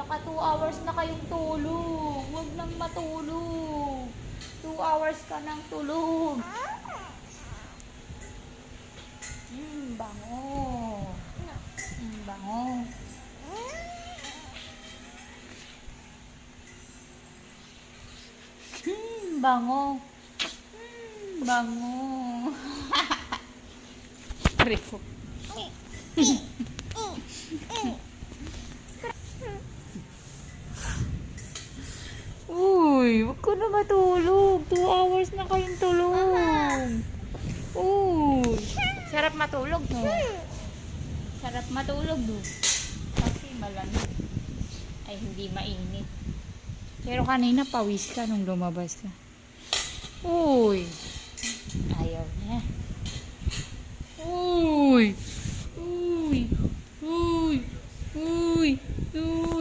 Naka 2 hours na kayong tulog. Huwag nang matulog. 2 hours ka nang tulog. Bango. Bango. Bango. Bango. Rico. Uy, wag ko na matulog. 2 hours na kayong tulog. Uy, sarap matulog, no? Sarap matulog, no? Kasi malamig. Ay, hindi mainit. Pero kanina pawis ka nung lumabas ka. Uy, ayaw niya. Uy, uy, uy, uy, uy.